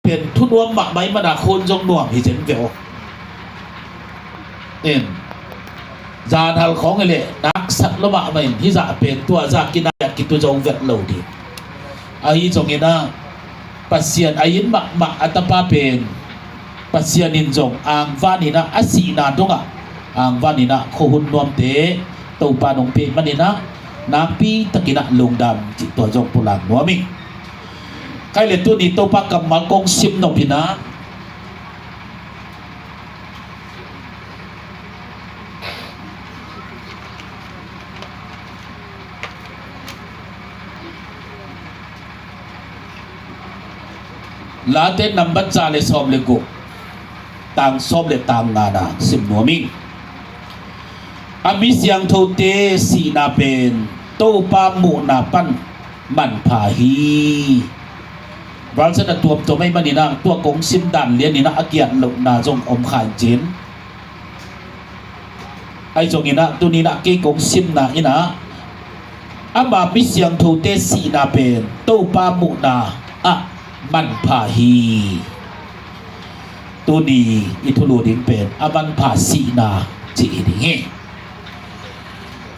เป็นทุนวมหมักไม้มาดาคนจงหน่วงที่เจนเวลเอ็นจานหัลของไอ้เล่นักสัตว์ละมาไม่ที่จะเป็นตัวจากกินอยากกินตัวจงเวทเหล่าดีไอ้จงเงินะปัสเซียนไอ้ยินหมักอัตปาเป็นปัสเซียนินจงอ่างวานินะอาศีนาตรงอ่างวานินะโคหุนนวมเตตัวปานงเปมันนี่นะนักปีตะกินะลงดำจิตตัวจงปุลังนัวมิใครเล่นตัวนี้ตัวปากกับมังกงซิมนพินะลาเต้นนำบัตรจ่าเลยสอบเลยกูต่างสอบเลยต่างงานาซิมนัวมิอามิสยังโทเตสีนาเป็นโตปามูนาปันมันพาฮีบางส่วนตัวไม่มันนี่นะตัวกงซิมดันเลียนนี่นะอาเกียนหลงนาจงอมขานเจนไอจงนี่นะตัวนี้นะเกกงซิมนะนี่นะอามามิสยังโทเตสีนาเป็นโตปามูนาอะมันพาฮีตัวนี้อิทุโลดิงเป็นอามันพาสีนาจีดิเง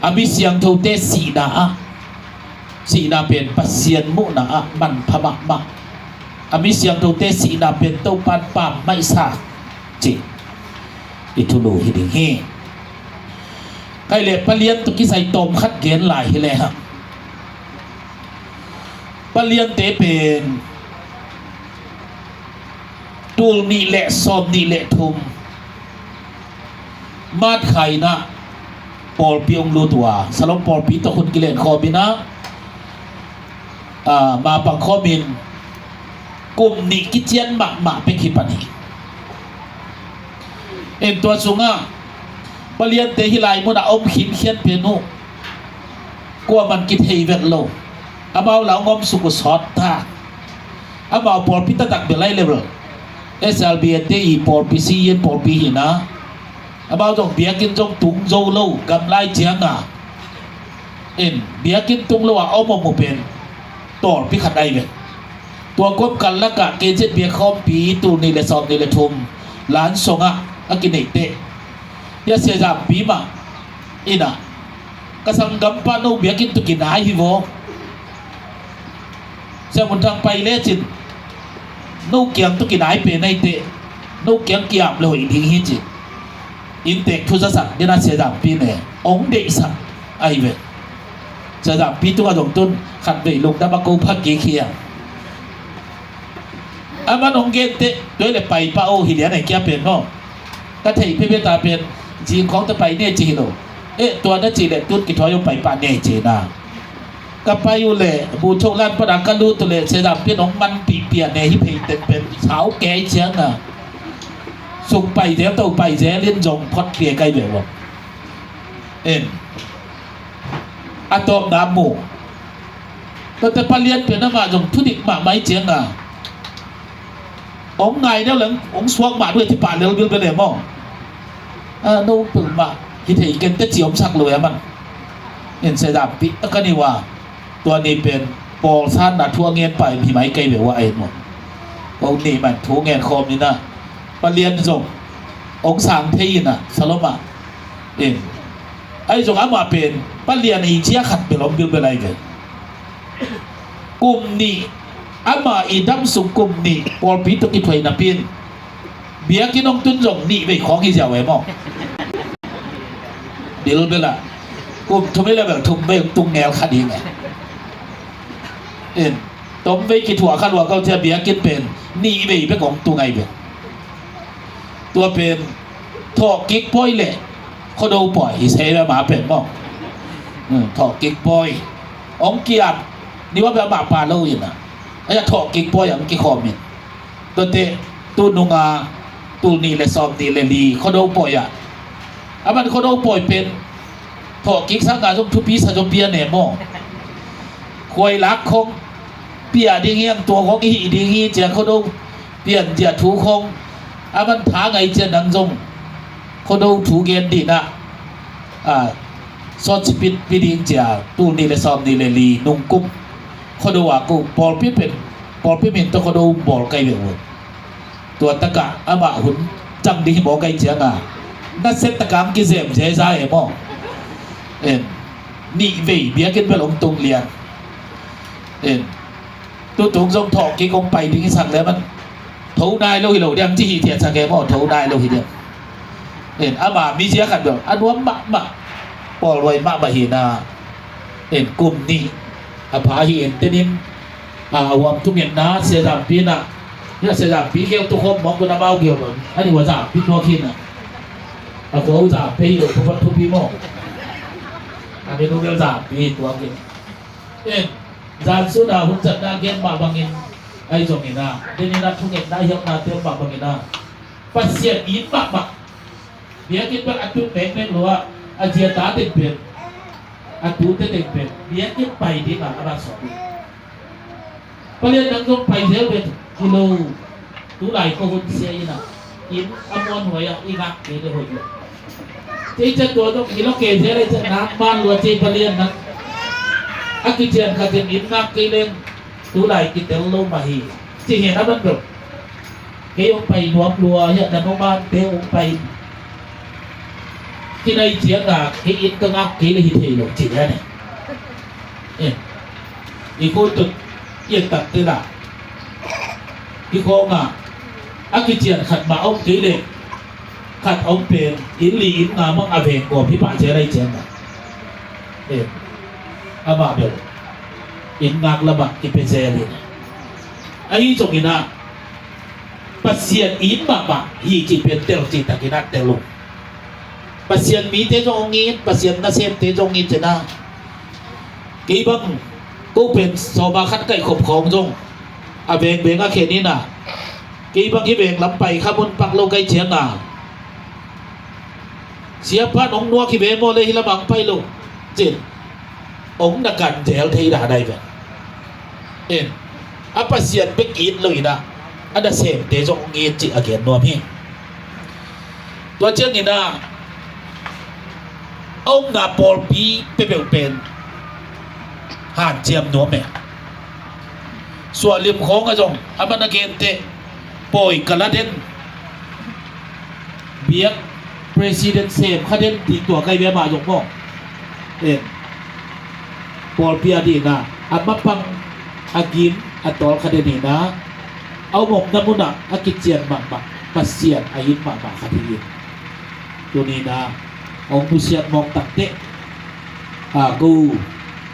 อามิสยังโทเตสีนาเป็นปัสเซียนมุนาอะมันพมะมะอามิสยังโทเตสีนาเป็นโตปันปามไม่ซาจีอิทุโลฮิดิเงใครเล็บปะเลียนตุกิใส่ตมคัดเกณฑ์หลายเลยฮะปะเลียนเตเป็นตูลนี่แหละซอมนี่แหละทุมมาดไข่นะปอลปีองลูตัวสลบปอลปีตะคุณกิเลนคอบินะมาปังคอมินกลุ่มนี้กิเจียนหมักเป็นขีปนีเอ็นตัวสุงะปะเลียนเตหิไลมุนาอมขินเขียนเปียโนกลัวมันกิเทเวทโลอาบ่าวเหล่างอมสุกุสอดท่าอาบ่าวปอลปีตะตักเบลัยเลเวลSLBNTI ปอลปีซีเย็นปอลปีหินะอาบ่าวจงเบียกินจงตุงโจโลกำไลเจียงอ่ะเอ็นเบียกินตุงโลว่าเอามาโมเป็นต่อพิขัดได้เว้ยตัวควบกันละกะเกณฑ์เช่นเบียคอมปีตูนี่เลยซอมนี่เลยทุมหลานสงอ่ะอากินเตะยาเสียจากปีมาอินะกษังกัมปานูเบียกินตุกินหายฮิโวเสียมุนทางไปเล่จินนูเกียงตุกินหายเป็นในเตะนูเกียงเกียบเลยอีกทีฮิจิอินเตะทุจสัตว์นี่น่าเสียจากปีเนี่ยองเดสัตไอเวเสียจากปีตัวจงตุนขัดไปลงดับกูพักกี่เขียอามันองเกตด้วยเลยไปป้าโอหิเลียนไอ้แกเป็นเนาะก็เทพิเวตาเป็นจีนของจะไปเนี่ยจีโนตัวนั้นจีเลยตุ้นกิทอยไปป่าเนี่ยจีน่ะก็ไปอยู่เลยบูชงร้านประดังกันรู้ตัวเลยเสียจากพี่น้องมันปีเปียเนี่ยที่เป็นสาวแก่เชียงน่ะสุกไปเดี๋ยวตัวไปเดี๋ยวเล่นจงพอดเปียไกลแบบว่าอะตอมน้ำหมูแต่ปลาเลียนเป็นน้ำมาจงทุดิกมาไม่เจียงอ่ะองไงเนี่ยหลังองสวงมาด้วยที่ป่าเลี้ยวไปเลยมั่งโน้ปึงมาที่ที่เกินแต่เจียมสักเลยมันเห็นเสียดายปีก็นี่ว่าตัวนี้เป็นปอลซันนะทั่วเงี้ยไปพี่ไม้ไกลแบบว่าไอ้หมดองนี่มันทั่วเงี้ยคอมนี่นะปลาเลียนจงองสางเทียนอ่ะสลบอ่ะไอ้จงอามาเป็นปลาเลียนอีเชียขัดไปล้มบิลไปอะไรกันกลุ่มนี้อามาอีดัมสุกุมนี่ปอลปีตกิถวยนับเป็นเบียกินองตุนจงนี่ไปของที่จะไว้มั่งเดี๋ยวรู้ไปละกลุ่มทุ่มไม่เลยแบบทุ่มไปตุ้งแนวคดีไงต้มไปกินถั่วข้าวหัวเขาจะเบียกินเป็นนี่ไปของตัวไงเป็นตัวเป็นทอกิ๊กป้อยเลยเขาดูปล่อยใช้แบบหมาเป็นมั่งทอกิ๊กป้อยองเกียบนี่ว่าแบบหมาป่าเล่าอยู่นะไอ้ทอกิ๊กป้อยอย่างกิ๊กคอมเนี่ยตัวเตะตัวนุงาตัวนี่เลยซอมนี่เลยดีเขาดูปล่อยอ่ะมันเขาดูปล่อยเป็นทอกิ๊กสังกัดทุกปีสัจจเปียเนี่ยมั่งควยรักคงเปียดีเงี้ยตัวของอีดีงี้เจ้าเขาดูเปลี่ยนเจ้าถูคงมันท้าไงเจ้านังจงเขาดูถูเกณฑ์ดีนะซอสปิดปีดิงเจ้าตู้นี่เลยซอมนี่เลยลีนุ่งกุ้มเขาดูว่ากูบอลพี่เป็นตัวเขาดูบอลไกลเบล ตัวตะกะอาบะหุ่นจังดีบ่ไกเจียงนัดเซตะกามกิเซมเจซาเอมอนี่เวยเบียกินไปลงตรงเลียนตัวตรงทรงถอกกิกงไปถึงสั่งแล้วมันเท่าได้โลหิโลเดียมที่เทียนสังเกตว่าเท่าได้โลหิเดียมอาบะมีเสียกันแบบอันวมมะปอลอยมะบะหีนากลุ่มนี้อภาหินเตนิมวมทุกเห็นนะเสียดามปีน่ะเนี่ยเสียดามปีเกี่ยวทุกคนมองกุนมาเกี่ยวเหมือนอันนี้ว่าจะปีตัวขินเขาจะไปอยู่ทุกวันทุกปีมองอันนี้รู้เรื่องจะปีตัวขินจานสุดาหุ่นจัดนาเกณฑ์มาบางอินไอ้จงอินะเดี๋ยวนี้นักทุกเห็นได้ยกนาเตียวมาบางอินะปัสเซียนอินมากเดี๋ยวกินเป็นอัตุเป่งหรือว่าอาเจียตาติดเป็นอัตุติดเป็นเดี๋ยวกินไปดีกว่าอะไรสองพอเรียนนั่งลงไปเยอะเป็นกิโลตัวไหลก็หุ่นเสียอินะอินอมวนหัวยอีนักเกลือหัวอยู่ที่จะตัวต้องกิโลเกลือเลยจะน้ำมันหรือที่พอเรียนนั้นอากิเจียนคาเทนอินนักกิเลนตัวไหลกิเตลโลมาฮีที่เห็นนั้นมันแบบเกี่ยวไปหนวมรัวเนี่ยแต่โนบ้านเกี่ยวไปที่ในเจียงที่อินก็งักกิเลหิเทโลจีนั่นเนี่ยอีกคนตุเอียตัดตีละอีกคนอากิเจียนขัดมาเอากิเลขัดเอาเป็นอินลีอินงามังอาเวงกว่าพิพาเจริญเจียงอาบะเบลอินงักละบะกิเปเซลินไอ้จงอินะปัสเซียนอินบะบะฮีจิเป็นเตลจิตะกินักเตลุปัสเซียนมีเตจงอินปัสเซียนนาเซมเตจงอินเจนะกีบังกูเป็นโซบาคัดไก่ขบของจงอาเบงเบงอาเขนี้นะกีบังที่เบงลำไปข้ามุนปักโลไกเชียงเสียพันองนัวquiเบโมเลยฮิละบังไปโลเจนองนักการเจลเทียดาได้แบบอาปัสเซียนเบกินเลยนะอันเดเซมเตจงเงินจิอาเกนนัวพี่ตัวเจ้านี่นะองนาปอลปีเป็นห่านเจียมนัวแม่ส่วนริมของกระจงอามันเกนเตปอยกระเด็นเบียกPresident เซมคาเดนตีตัวไกลเบียมาจงมองปอลเปียดีนะอันมาปังอากินอันตอลคาเดนีนะเอาหมกน้ำมุนะอากิเจียนมาปัสเซียนอายินมาคาเดีนตัวนี้นะองมุเซียนมองตักเตะกู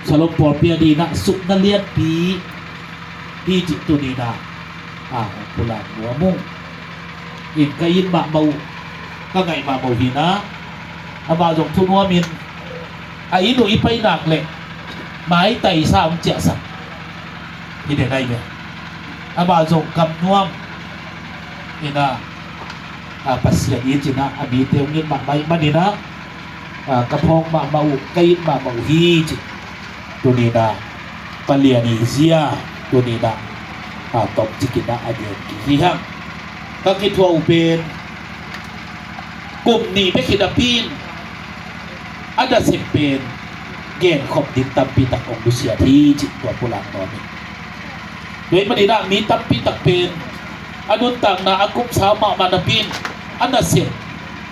สลบปอลเปียดีนะสุกนัเลียนปีดีจิตตัวนี้นะกุหลาบหัวมุ่งอินกายินมาเมาก็ไงมาโมหินะอาบาจงทุนว่ามินไอ้หนุ่ยไปหนักเลยไม้ไต่สามเจ้าสักนี่เด็กได้ไหมอาบาจงกำน่วมนี่นะปัสเซียนจีนะอดีตเตียวเงินมาใบมันนี่นะกระพงมาเมาไก่มาเมาฮีจิตัวนี้นะปเลียนีเซียตัวนี้นะตบจิกินะอดีตที่ห้างก็คิดว่าอุเบนกลุ่มนี้ไม่คิดปีนอันดับสิบเป็นเกณฑ์ขบดินตัมปีตักองดุเสียที่จิตตัวโบราณตอนนี้โดยมันได้มีตัมปีตักเป็นอนุต่างนาอากุมสาวมามานาปีนอันดับสิบ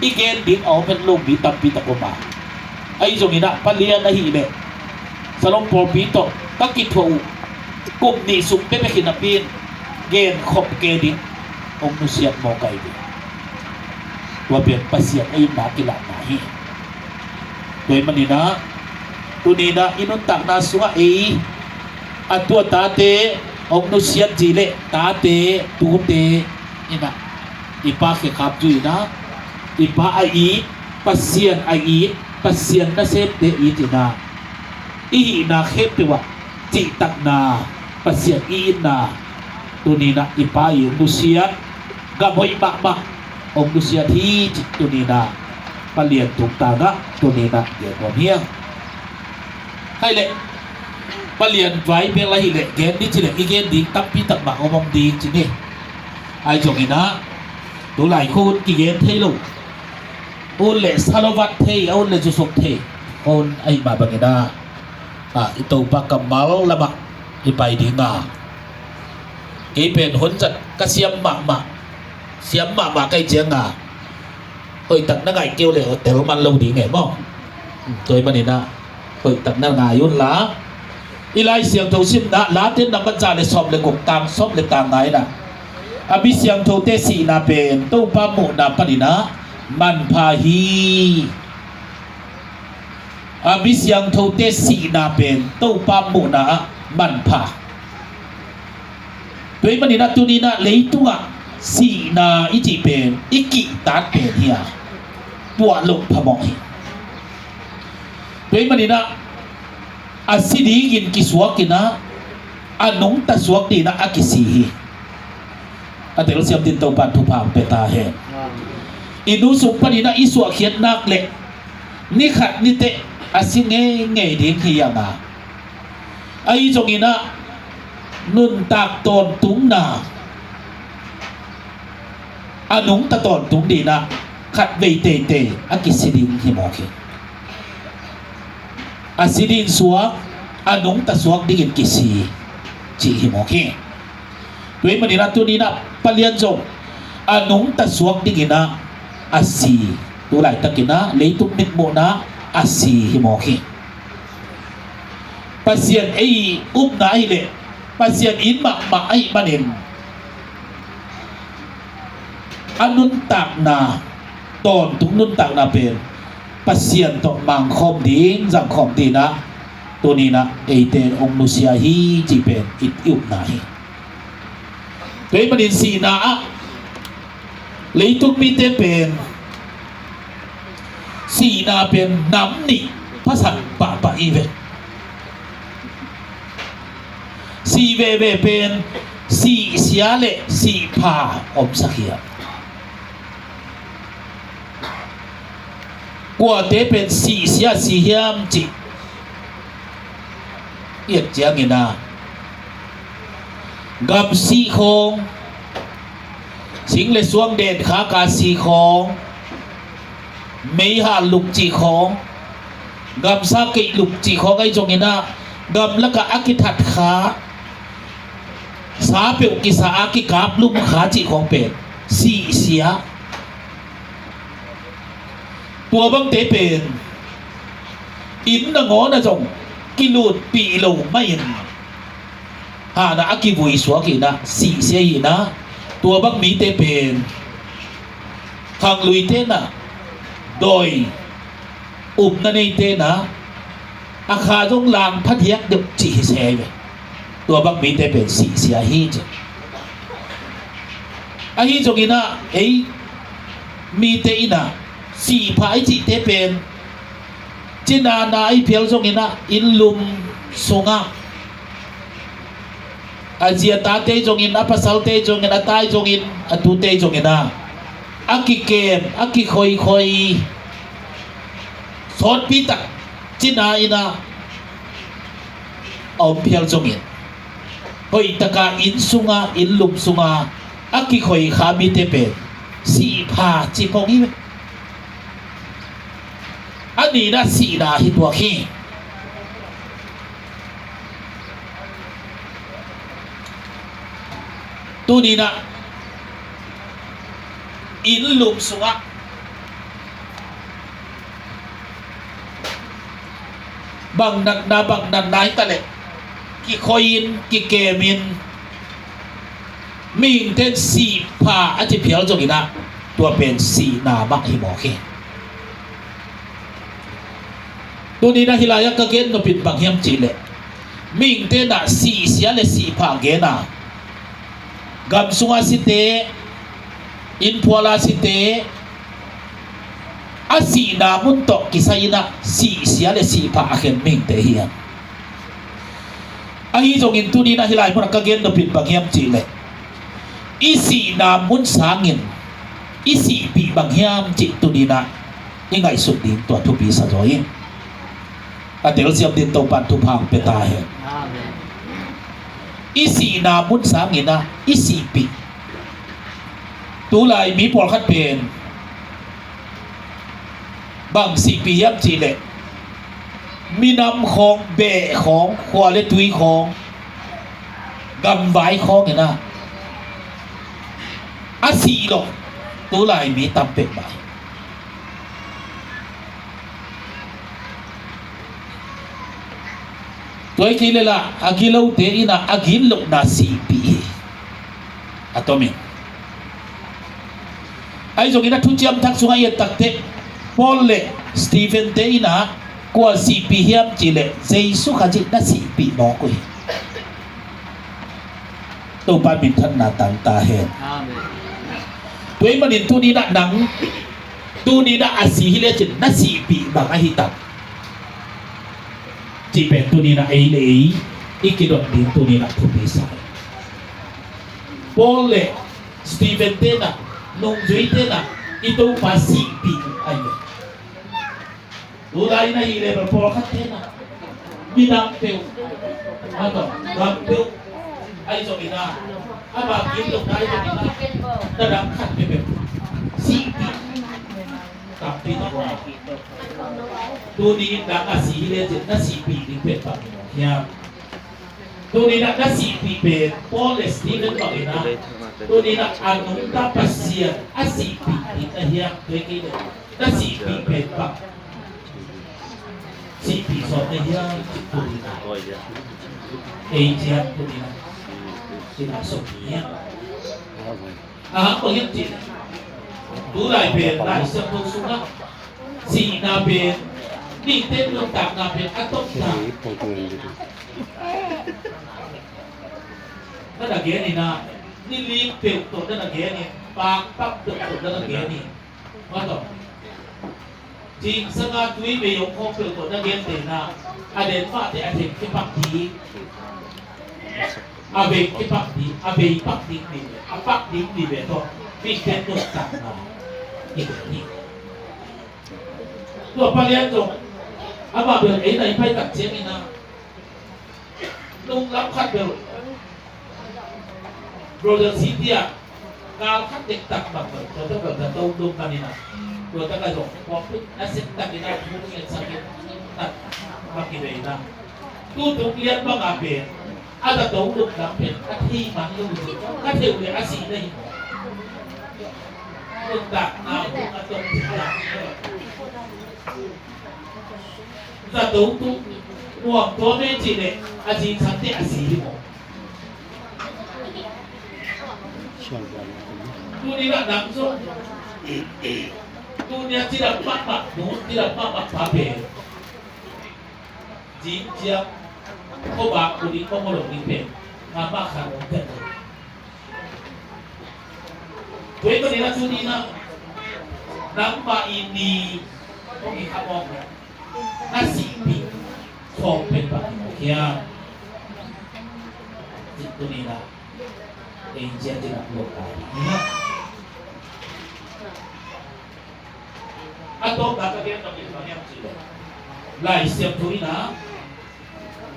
อีเกณฑ์ดินเอาเป็นลงมีตัมปีตักออกมาไอ้ตรงนี้นะปเลียนนะฮีเบสลงโปรปีโตก็กินถั่วกลุ่มนี้สุกไม่คิดปีนเกณฑ์ขบเกณฑ์ดินองดุเสียมองไกลตัวเปลี่ยนปัสเซียนไอ้นากิลานาฮีโดยมันนี่นะตัวนี้นะอินุตักนาสุงไออันตัวตาเตองนุเซียนจีเล่ตาเตตูเตนี่นะอีปาเขขับจุยนะอีปาไอปัสเซียนไอปัสเซียนนาเซฟเตอีจีนาอีนาเขปตัวจิตักนาปัสเซียนอีนาตัวนี้นะอีปาอินุเซียนกับหอยบะองดุเสียที่จิตตัวนี้นะปเลียนถูกตานะตัวนี้นะเดี๋ยวผมเฮียงให้เละปเลียนไว้เป็นอะไรเละเกณฑ์นี่จิเละอีเกณฑ์ดีตั้งปีตักมาเอามองดีจินี่ไอ้จงนี้นะตัวหลายคนกี่เกณฑ์เทลูโอนเละสารวัตรเทโอนเละจุสกเทโอนไอ้มาบังเงินาอิโตปากกัมมัลละบักอีไปดีงาอีเป็นหนจัดกระเซียมมา เสียมมาใกล้เจียงอ่ะเฮ้ยตักนักไก่เกี่ยวเลยแต่ว่ามันลงดีไงบ้างตัวมันนี่นะเฮ้ยตักนักไก่ยุ่นละอีไลเสียงโทซิมนะลาเต้นนำบัญชาเลยสอบเลยกบตามสอบเลยตามไหนนะอภิเสียงโทเตสีนาเป็นตู้ปาหมุนาปนินะมันพาฮีอภิเสียงโทเตสีนาเป็นตู้ปาหมุนามันพาตัวมันนี่นะตัวนี้นะเลยตัวสีนาอิจิเป็นอิกิตัดเป็นเฮียปวดลงพมอยตัวมันนี่นะอาศิดีกินกิสวกินะอันนงตะสวกดีนะอากิสีอันเดลเซียมดินตปันทุพามเปตาเฮอินุสุปนินะอิสวเขียนนักเล็กนิขัดนิเตอาศิเงเงดีขียมาไอจงอินะนุนตากตอนตุงนาอันนงตะตอนตุงดีนะขัดเวเตเตอากิสีดินหิมอกิอาศิดินสวกอันนงตะสวกดีกินกิสีจีหิมอกิด้วยมันนี่นะตัวนี้นะปเลียนจงอันนงตะสวกดีกินนะอาศีตัวไหลตะกินนะเลยตุกมิดโมนะอาศีหิมอกิปัสเซียนไออุ้มนาไอเล่ปัสเซียนอินมาไอมันเองอันนุนตักนาตอนทุกนุนตักนาเป็นปัสเซียนตกมังคอมดิ้งจังคอมดีนะตัวนี้นะไอเตนองนุเซียฮีจีเป็นอิดอุ้มนาฮีตัวมันอินสีนาเลยทุกมีเตเป็นสีนาเป็นน้ำนี่ภาษาปะอีเวสีเวเป็นสีเสียเลสีผาอมสักเหียกว่าเตเป็นสีเสียสีเหียมจิเอียดเจียงนะกับสีคงสิงเลยสวงเด่นขากาสีของไม่หาลุกจีของกับสักกิลุกจีของไอ้จงนะกับแล้วก็อากิทัดขาสาเปียวกิสาอากิกาบลุกขาจีของเป็ดสีเสียตัวบังเตเป็นอินนะงอนะจงกิลูดปีโลไม่ยินหานะอากิบุยสวกินะสีเสียหินะตัวบังมีเตเป็นทางลุยเตนะโดยอุบนั่นเองเตนะอาคาจงลางพัทยักเดือบจีเสียไปตัวบังมีเตเป็นสีเสียฮีจอาฮีจกินะเอ้มีเตนะสีผายจีเตเป็นจินานาไอเพียวจกินะอินลุมสงะอาเจียตาเตจงอินอาปัสสาวเตจงอินอาตายจงอินอาตุเตจงอินนะอากิเกมอากิคอยสอนปีตักจินาอินะเอาเพียงจงอินเฮ้ยตะกาอินสุงะอินลุมสุงะอากิคอยขามีเตเป็นสีผาจีพงอีอันนี้นะสีนาฮิตัวขี้ตัวนี้นะอินลุมสุงะบังนักนาบังนันนายตะเล็กกิคอยน์กิเกมินมิงเทนสีผาอาจิเพียวจงอีนะตัวเป็นสีนาบักฮิโมเคตัวนี้นะฮิลายะกะเกนก็เป็นบังเฮียมจีเลมิงเทนนะสีเสียเลสีผาเกนะกับสุงาสิเตอินพัวลาสิเตอาสีนามุนตกกิไซนะสีเสียเลสีผาเข็นมิงเตเฮียอาฮีจงอินตัวนี้นะฮิลายมุนกะเกนก็เป็นบังเฮียมจีเลอีสีนามุนสางินอีสีปีบังเฮียมจิตัวนี้นะยังไงสุดดีตัวทุบีสะจอยอาเดลเซียมดินตปันทุพังเปตาเฮอีสีนามุนสางินนะอีสีปีตัวลายมีปอลคัดเป็นบางสีปียับจีเลมีน้ำของเบะของควาเลตุยของกำไว้ของเนี่ยนะอา สีหรอกตัวลายมีตำเป็ดมาตัวขี้เลยล่ะอากิเลาเตอินะอากิลกนาสีปีอะตัวมีไอ้จงอินะทุจยมทักสุงายตักเตพอลเลสตีเฟนเตอินะกว่าสีปีเฮียมจิเลเจสุขจิตนาสีปีนอกุยตัวปาบินทันนาตังตาเห็นตัวมันอินตัวนี้นะหนังตัวนี้นะอาศีฮิเลจิตนาสีปีบางอหิตังจีเป็นตัวนี้นะไอ้เลยอีกดอกดินตัวนี้นะทุบสายพอลเลสตีเฟนเตนะนงจุยเตนะอีตัวภาษีปีไอ้เนี่ยตัวใดนะอีเลยแบบพอคัดเตนะมีดังเปียวมาต่อดังเปียวไอ้จอมีนาอาบากินลงได้จอมีนาแต่ดังคัดเป็นสีปีตับปีต้องรอตัวนี้ดังอาศีเลยจะน่าสีปีนี่เป็นแบบนี้ตัวนี้น่าสีปีเป็นพอเลสที่เป็นแบบนี้นะตัวนี้นะอนุตาปัสเซียอาศีปีนี่นะเฮียตัวนี้น่าสีปีเป็นแบบสีปีสอนในเฮียตัวนี้นะเอเจียตัวนี้นะที่น่าสนเฮียตัวนี้จริงตัวไหนเป็นไหนเสพตัวสุนัขสีนาเป็นนี่เต้นลงตักนาเป็นอัตตานั่นอะไรนี่นะนี่ลีบเปลี่ยนตัวนั่นอะไรนี่ปากปักตัวนั่นอะไรนี่ว่าต่อจริงสง่าดุยไปยกข้อเปลี่ยนตัวนั่นเองแต่นะอเดนฟ้าที่อาเทนที่ปักดีอาเบกที่ปักดีอาเบกปักดีนี่อาปักดีนี่แบบตัวปีเต้นลงตักนาอีกนี่ตัวปลาเลี้ยงจงอาบาเบลไอ้ไหนไปตัดเชียงนี่นะลุงรับคัดเบลโรเดอร์ซีเดียกาวคัดเด็กตักแบบตัวตั้งแต่ตัวลุงกันนี่นะตัวตั้งแต่จงพอพึ่งนักศึกษาที่ได้ผู้เรียนสังเกตตัดมากี่เดือนนะตู้ตุกเลี้ยงบ้างอาเบลอาจจะตัวลุงรับเป็นอาทิตย์มันลุงก็เที่ยวเรียนอาศีได้ลุงตักน้ำลุงอาจจะติดหลังจะตัวตู้ห่วงตัวไม่จีเลยอาจีฉันที่อาศีหมดตัวนี้ละดังสุดตัวนี้ที่เราปักปักหนูที่เราปักปักพาเปจีเจียบเขาบากตัวนี้เขามาหลงนี่เป็นมาบ้าขาดของเพื่อนตัวนี้ละตัวนี้นะน้ำมาอินดีต้องมีข้าวมองนะน่าสีปีชอบเป็นแบบโอเคอ่ะจิตตัวนี้นะเองเจ้าที่รับโลกได้เนี่ยอันตัวนักเรียนต้องมีความยากจริงหลายเสียงตัวนี้นะ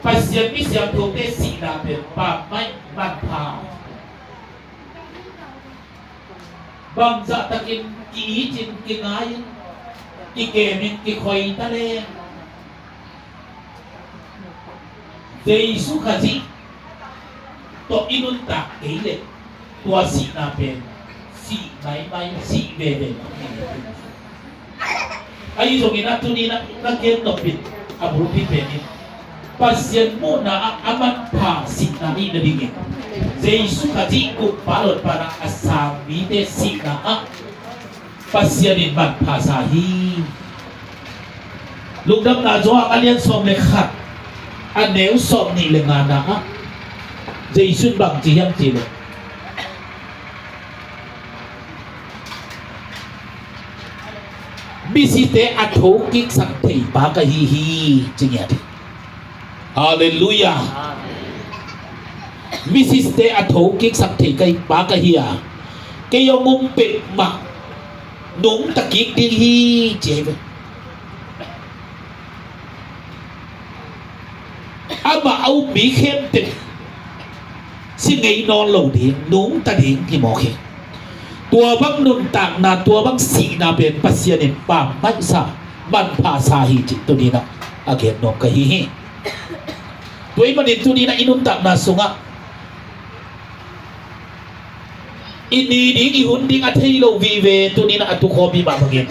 ปัจเจียนมีเสียงตัวเตสีนาเป็นปากไม้บันพาบางจะตะกินกีจินกินไงกีเกมินกีคอยตะเลเจสุขจิตัวอินุนตักเอเลตัวสีนาเป็นสีไม่สีเบเบอายุตรงนี้นะตัวนี้นะนักเรียนต้องปิดอาบุรุษเป็นนี่ปัจเจียนมูนาอามันพาสีนานี่นั่นเองเจสุขจิกุปาลดปานาอาสามีเตสีนาปัจเจียนินมันภาษาฮีลูกดำนาจวกอันเลียนสมเลขัดอันเนวสมนี่เลงานะเจสุนบังจียังจีเลยมิสิเตอัทโธกิกสังเทปากะฮีฮีจริงอย่างฮาเลลูยามิสิเตอัทโธกิกสังเทกะปากะฮียเกยมุมเป็ดมักนุ่งตะกิกดีฮีเจ็บอามาเอาบีเข้มเต็มสิ่งไงนอนหลงดีนุ่งตะดิ่งที่หมอเขตัวบังนุนต่างนาตัวบังสีนาเป็นปัสเซียนินปามไม่สาบันภาษาฮิจิตตัวนี้นะอาเกนนกะฮิฮิตัวมันเองตัวนี้นะอินุนต่างนาสุงะ ini ding ihun ding athilo vive tu ni na atu khobi ba bagin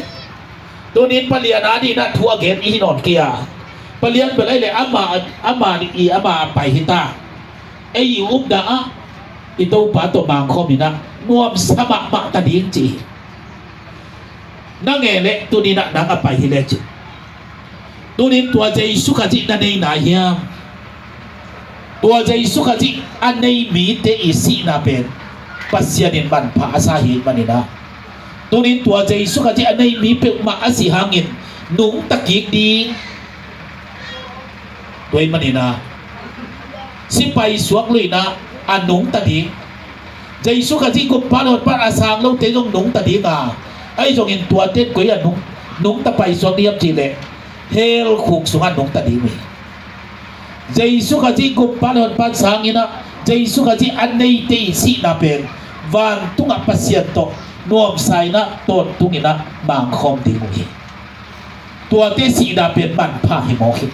tu nin paliana di na thua gen i non kia palian belai le ama ni ama pai hita ei ubda a itu pa to mang khomi na nuam sama ma ta ding chi nangele tu ni na nang apai hile chi tu nin tua jai sukaji na nei na hiam tua jai sukaji an nei mi te isi na pen pasyanin man pa asahin manina tunin tua jai sukaji anay mi pe ma asi hangin nung takik ding tuay manina si pai suak lui na anung tadi jai sukaji ko panot pa asang lo te jong nung tadi nga ay jong in tua ten ko ya nung tapay suak diap chile hel khuk sungan nung tadi mi jai sukaji ko panot pa sangina jai sukaji anay te si na pen van tunga pasien to nuam sai na ton tungina mang khom di mu hi tua te si da pen man pha hi mo hi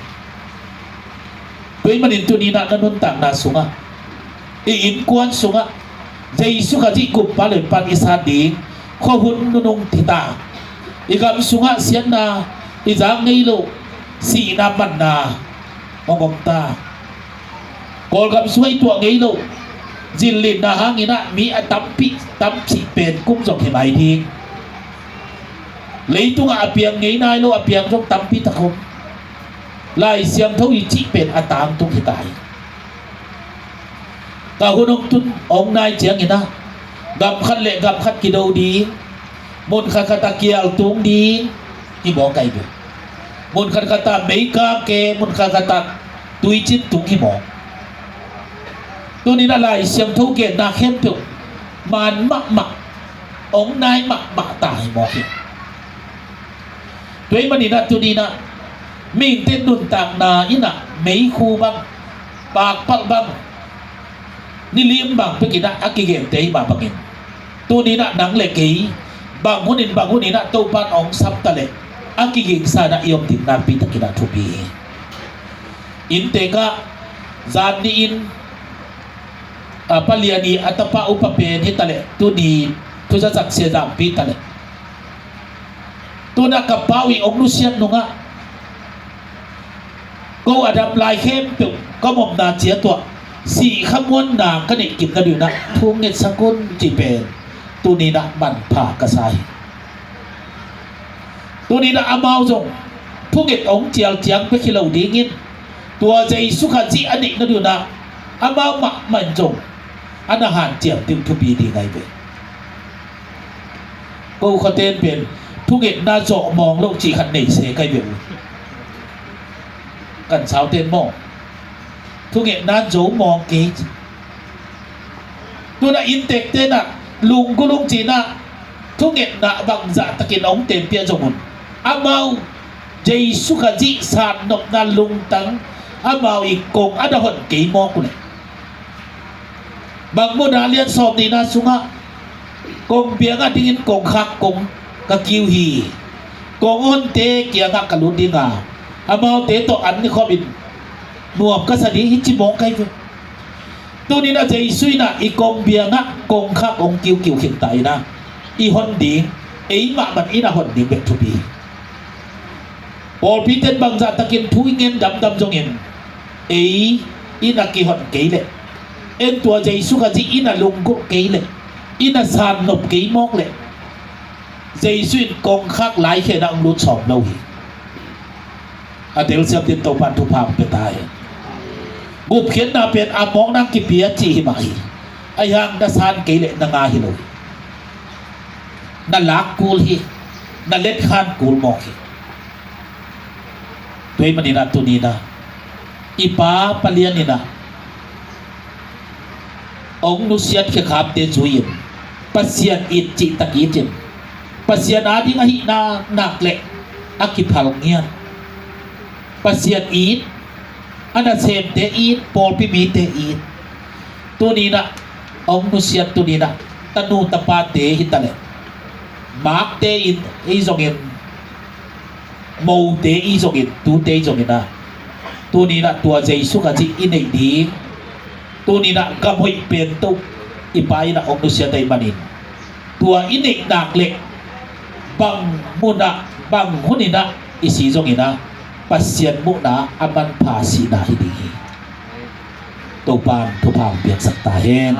tuin manin tu ni na nanun tang na sunga i in kuan sunga jai sukaji kup palen pan isa ding kho hun nunung thita igam sunga sian na izang ngei lo si na man na mongom ta kol gam suai tua ngei lo jilin na hangina mi atampi tamsi pen kum jong himai ding leitung apiang ngei nai lo apiang jong tampi takom lai siam thau i chi pen atang tung hitai ka hunong tun ong nai chiang ina gam khat le gam khat ki do di mon khat kata kial tung di i bo kai be mon khat kata mei ka ke mon khat kata tui chin tung hi mo tu ni na lai siam thau ke na khem tu man mak ong nai mak tai mo hi tuai mani na tu ni na ming ten nun tang na ina mei khu bang pak pak bang ni lim bang pe kina akigem te ba bangin tu ni na nang le kei bang hunin na to pan ong sap tale akiging sa na iom tin na pi takina thubi inteka zan ni in paliani atapa upapen hitale tu di tu sa sak jam pi tale tu na kapawi ong lusian nunga ko adap lai khem tu ko mom na chia to si khamon na ka ni kip na du na thung net sakun ji pen tu ni na man pha ka sai tu ni na amau jong thung net ong chial chiang pe khilo dingin tua jai sukhaji ani na du na amau ma man jong ana han chiam tim thu bi di ngai be ko kho ten pen thu net na jo mong lo chi khat nei se kai be kan sao ten mong thu net na jo mong ke tu na intek te na lung ku lung chi na thu net na bang za takin ong ten pia jong amau jai sukhaji san nok na lung tang amau i kong ada hon ke mo ku bang mo na lian som ni na sunga kong biang a dingin kong khak kong ka kiu hi kong on te kia nga kalun dinga amao te to an ni khobin nuam ka sadi hi chi mong kai ve tu ni na jai sui na i kong biang a kong khak kong kiu kiu khin tai na i hon ding ei ma man ina hon ding be tu bi pol piten bang za takin thu ngen dam jong en ei ina ki hon ke le en tua jai sukhaji ina lungko keile ina san nop ke mok le jai suin kong khak lai khe na lut som lo hi atel siam tin to pan thu pham pe tai gup khen na pen amok nang ki pia chi hi mai ayang da san keile na nga hi lo na lak kul hi na let khan kul mok hi tuai manina tu ni na ipa palian ni na ong nu siat ke khap te chuim pasian it chi taki jem pasian adi ngahi na nak le akiphal ngian pasian it ana sem te it pol pi mi te it tu ni na ong nu siat tu ni na tanu tapa te hitale mak te in i jongin mo te i jongin tu te jongin na tu ni na tua jesu ka ji in ei di tu ni na kam hoi pen tu ipai na ong nu sia dai manin ตัวอินินากเล็กบังมุนะบังหุนินะอิสีจงอินะปัสเซียนมุนะอามันภาสีนาฮิดีตัวปานทุพางเปียกสักตาเฮน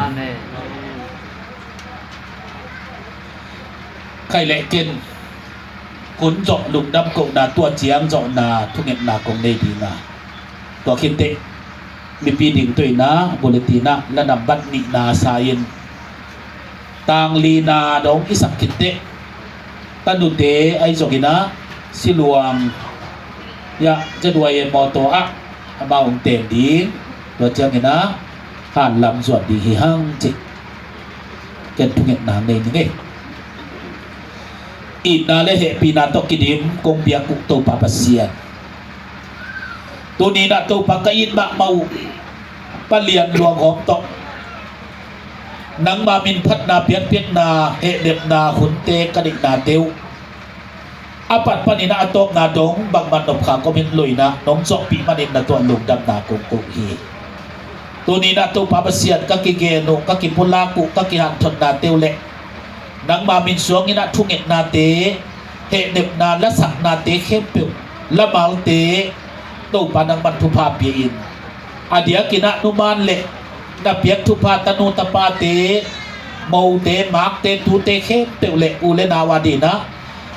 ใครเละเกนขุนเจาะลุงดำกงนาตัวเจียงเจาะนาทุกเงินนากงในดีนาตัวคิดเตมีปีดิ่งตัวนะบุลตีนะและนำบัตรนินาสายินต่างลีนาดงอิสักคิดเตตันดุเตไอจกินะสิลวงยะจะด้วยมอโตอะมาองเต็มดีตัวเจียงเห็นนะผ่านลำส่วนดีหิหังจิเกินทุกเงินนางในนี่อีนาเลเหปีนาตกิดิมกงเบียกุกโตปาปเซียนตัวนี้นะตัวปากอินมะเมาปะเลียนหลวงหอมตกนังมามินพัดนาเปียกเปียกนาเฮเด็บนาขุนเตกดิกนาเตวอปัดปนินาตกนาดงบางมันนบขาก็มินลุยนะน้องจอกปีมันอินนาตัวลุงดำนากงกงฮีตัวนี้นะตัวปาปเซียนก็กิเกนุก็กิพุลากุก็กิหันทนนาเตวเละนังมามินสวงนี่นะทุงเอ็ดนาเตเฮเด็บนาและสักนาเตเข้มเปียวละเมาเตตู้ปานังมันทุภาเปียอินอาเดียกินะนุมานเละนับเปียกทุภาตนูตปาเตเมาเตมาร์กเตทูเตเข้มเปียวเละอูเลนาวาดีนะ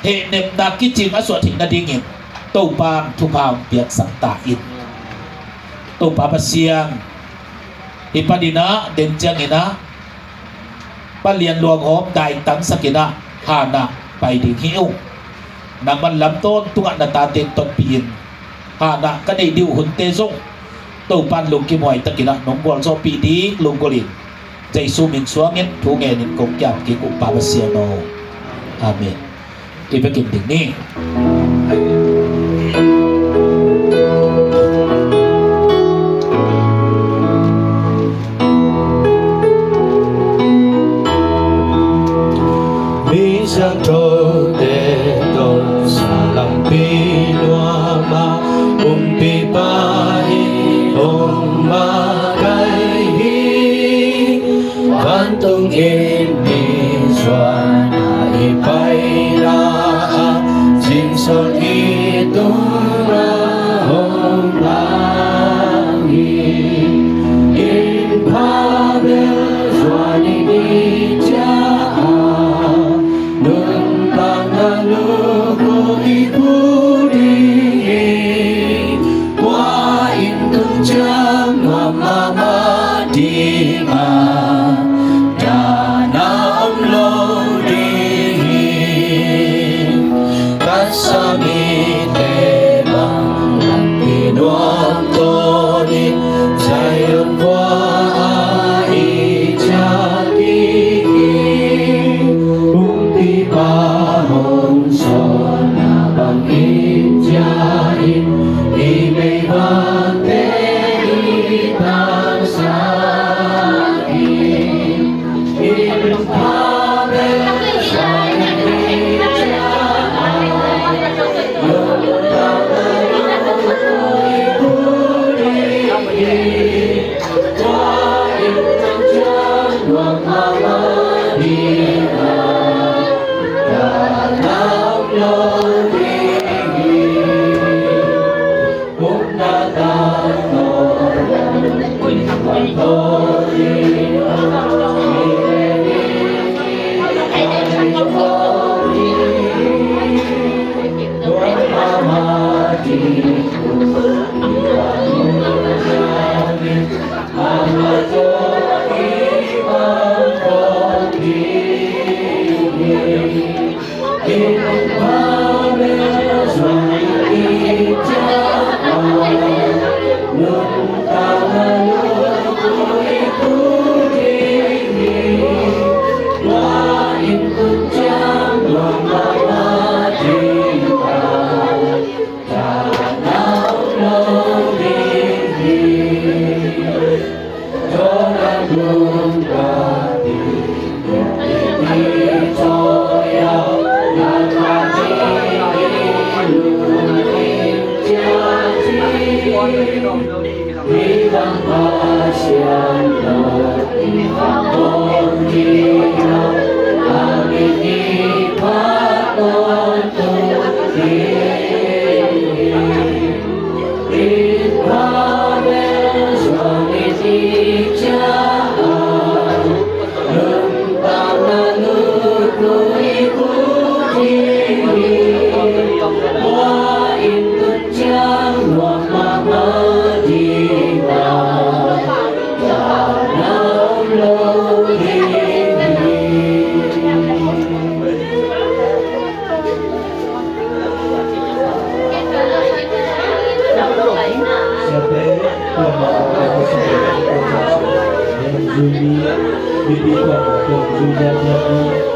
เฮเด็บนากิจิมอสวถินาดิงินตู้ปานทุภาเปียกสังตาอินตู้ปาปเซียงอิปดินะเดนเจียงอินะปะเลียนหลวงหอมได้ตังสกินะหานะไปดิหิวนังมันลำต้นตุงอันตาเต็นต้นปีนหานะก็ได้ดิวหุ่นเตซงตู้ปันลุงกิมวยตะกินะน้องบอลโซปีดีลุงกลินใจซูมินสวงเงินทุงเงินกงจับกิกุปาปเซียโนอาเมนที่ไปกินถึงนี้Santo de don salam pinwama umpipahi umakai Kantong ini suana ipaira Simson itu rahong langi Impabel suani dijaa Luko ibudi Wa intung jam mama dima Danam lodi Kasami tebang Lampinuam toni Zayon wa ijati Umpi bahon sona bang injain Imei bante itang sain Ilung pabel saya ijaan Lulung pabel ibudi Wa intang jan wa mawadina Danam lodi Umnatan Tori Amin ดีๆก็เกิดดูแลเรื่องนี้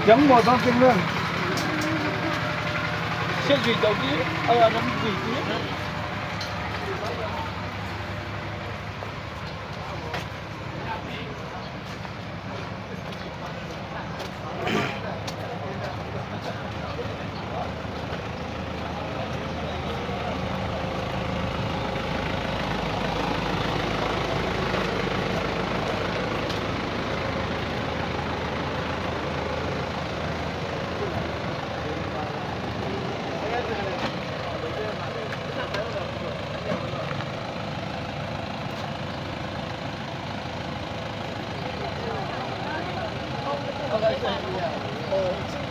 Giống một con kinh luôn. Sẽ gì đâu chứ? Nó gì chứ?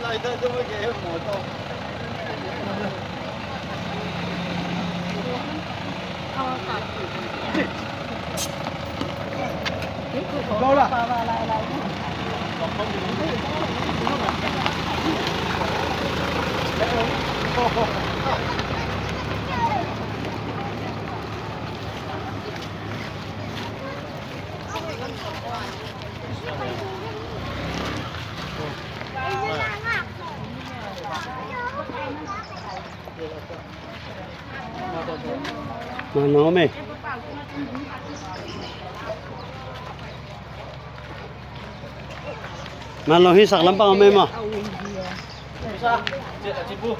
Lại đây tôi mới ghé một to. Đâu là? Mà nó mày mà lo hi sak lampang mày mà bisa cipu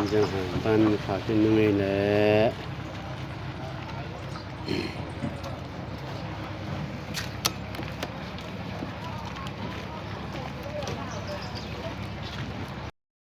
Jangan ban kaki nungai le